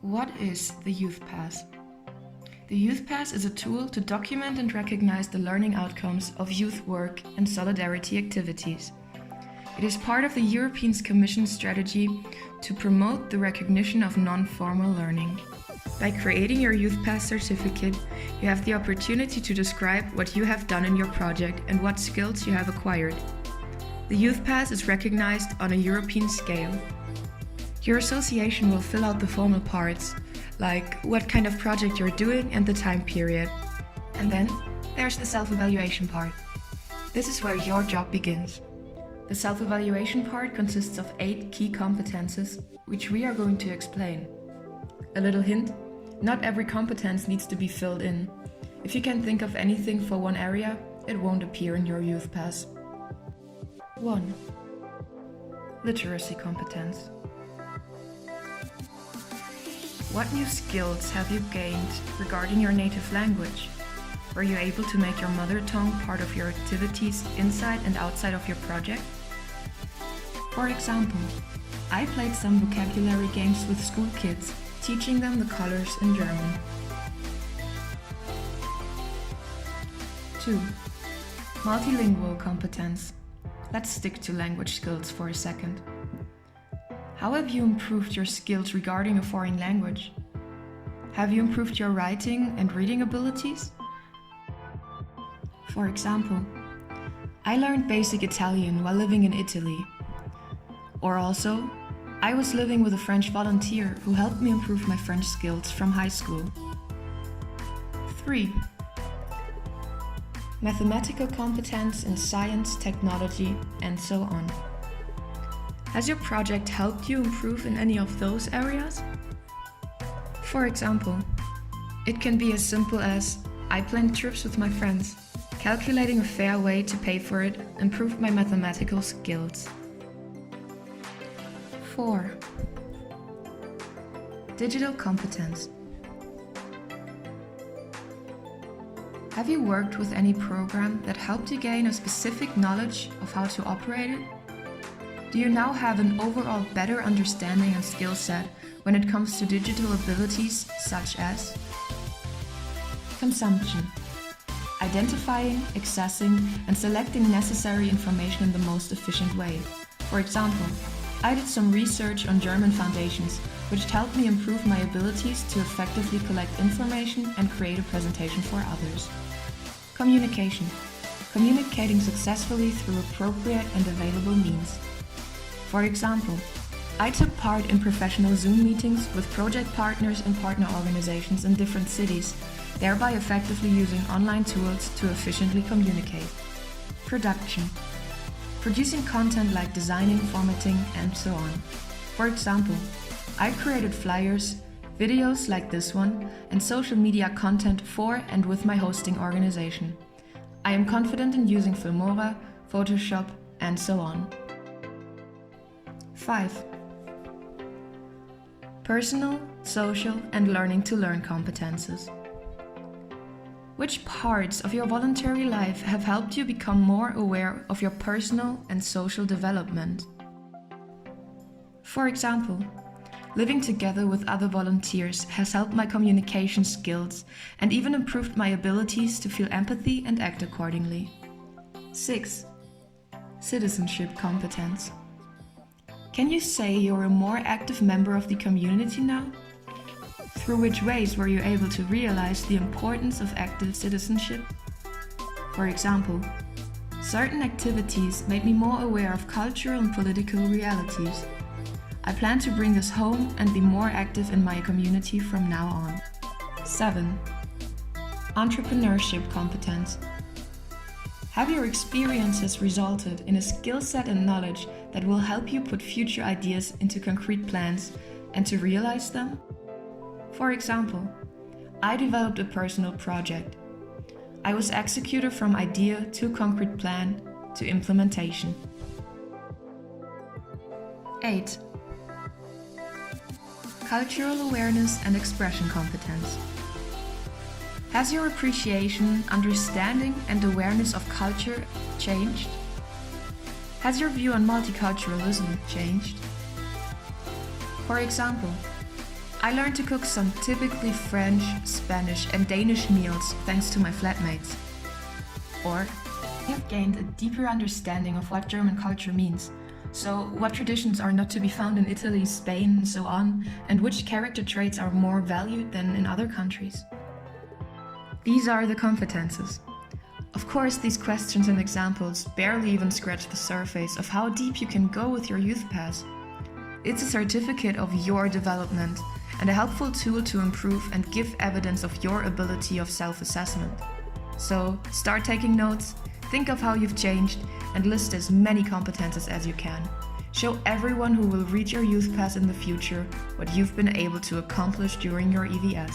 What is the Youthpass? The Youthpass is a tool to document and recognize the learning outcomes of youth work and solidarity activities. It is part of the European Commission's strategy to promote the recognition of non-formal learning. By creating your Youthpass certificate, you have the opportunity to describe what you have done in your project and what skills you have acquired. The Youthpass is recognized on a European scale. Your association will fill out the formal parts, like what kind of project you're doing and the time period. And then there's the self-evaluation part. This is where your job begins. The self-evaluation part consists of 8 key competences, which we are going to explain. A little hint, not every competence needs to be filled in. If you can think of anything for one area, it won't appear in your Youthpass. 1. Literacy competence. What new skills have you gained regarding your native language? Were you able to make your mother tongue part of your activities inside and outside of your project? For example, I played some vocabulary games with school kids, teaching them the colors in German. 2. Multilingual competence. Let's stick to language skills for a second. How have you improved your skills regarding a foreign language? Have you improved your writing and reading abilities? For example, I learned basic Italian while living in Italy. Or also, I was living with a French volunteer who helped me improve my French skills from high school. 3. Mathematical competence in science, technology, and so on. Has your project helped you improve in any of those areas? For example, it can be as simple as I planned trips with my friends. Calculating a fair way to pay for it improved my mathematical skills. 4. Digital competence. Have you worked with any program that helped you gain a specific knowledge of how to operate it? Do you now have an overall better understanding and skill set when it comes to digital abilities such as consumption, identifying, accessing, and selecting necessary information in the most efficient way? For example, I did some research on German foundations, which helped me improve my abilities to effectively collect information and create a presentation for others. Communication. Communicating successfully through appropriate and available means. For example, I took part in professional Zoom meetings with project partners and partner organizations in different cities, thereby effectively using online tools to efficiently communicate. Production. Producing content like designing, formatting, and so on. For example, I created flyers, videos like this one, and social media content for and with my hosting organization. I am confident in using Filmora, Photoshop, and so on. 5. Personal, social, and learning to learn competences. Which parts of your voluntary life have helped you become more aware of your personal and social development? For example, living together with other volunteers has helped my communication skills and even improved my abilities to feel empathy and act accordingly. 6. Citizenship competence. Can you say you're a more active member of the community now? Through which ways were you able to realize the importance of active citizenship? For example, certain activities made me more aware of cultural and political realities. I plan to bring this home and be more active in my community from now on. 7. Entrepreneurship competence. Have your experiences resulted in a skill set and knowledge that will help you put future ideas into concrete plans and to realize them? For example, I developed a personal project. I was executor from idea to concrete plan to implementation. 8. Cultural awareness and expression competence. Has your appreciation, understanding, and awareness of culture changed? Has your view on multiculturalism changed? For example, I learned to cook some typically French, Spanish, and Danish meals thanks to my flatmates. Or I have gained a deeper understanding of what German culture means. So, what traditions are not to be found in Italy, Spain, and so on, and which character traits are more valued than in other countries. These are the competences. Of course, these questions and examples barely even scratch the surface of how deep you can go with your Youthpass. It's a certificate of your development and a helpful tool to improve and give evidence of your ability of self-assessment. So, start taking notes, think of how you've changed, and list as many competences as you can. Show everyone who will read your Youthpass in the future what you've been able to accomplish during your EVS.